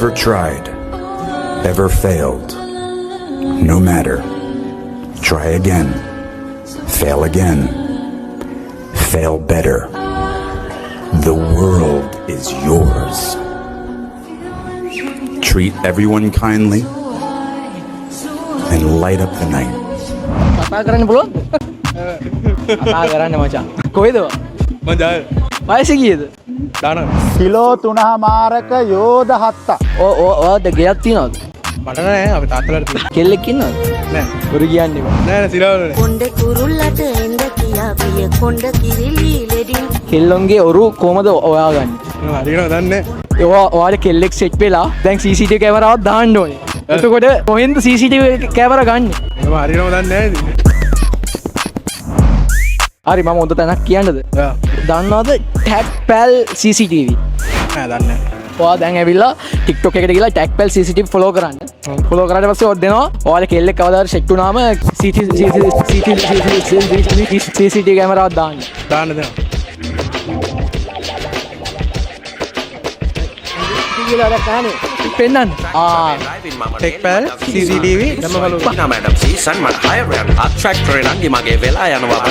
ever tried, ever failed, no matter. Try again, fail again, fail better. The world is yours. Treat everyone kindly and light up the night. කතා කරන්න පුළුවන්? කතා කරන්න මචං. කොහෙද? මම ජය වයස කීයද? දාන කිලෝ 3මාරක යෝධ 7ක්. ඔයාද ගෙයක් තියනවද? මට නෑ අපි තාත්තලාට තියෙන කෙල්ලෙක් ඉන්නවද? නෑ උරු කියන්නේ බා. නෑ සිරවලනේ කොණ්ඩ කුරුල්ලට එන්න කියා පිය කොණ්ඩ කිරිලි ලෙඩින් කෙල්ලොන්ගේ ඔරු කොහමද හොයාගන්නේ? මම හරියටම දන්නේ ඔයාට කෙල්ලෙක් සෙට් වෙලා දැන් CCTV කැමරාවක් දාන්න ඕනේ. එතකොට කොහෙන්ද CCTV කැමරා ගන්න? මම හරියටම දන්නේ නෑ හරි මම හොඳ තැනක් කියන්නද? දන්නවද ටැග්පැල් CCTV? නෑ දන්නේ ඔයා දැන් ඇවිල්ලා TikTok එකට ගිහලා ටැග්පැල් CCTV ෆලෝ කරන්න. ෆලෝ කරාට පස්සේ ඔය දෙනවා ඔයාලා කෙල්ලෙක් කවදාද සෙට් වුණාම CCTV කැමරාවක් දාන්න. දාන්න දෙනවා කියලා දැක්කානේ. පෙන්නන්න. ටෙක්පැල් CCTV මැඩම් සීසන් මට 6 රන් අට්‍රැක්ටරේ නම් මගේ වෙලා යනවා.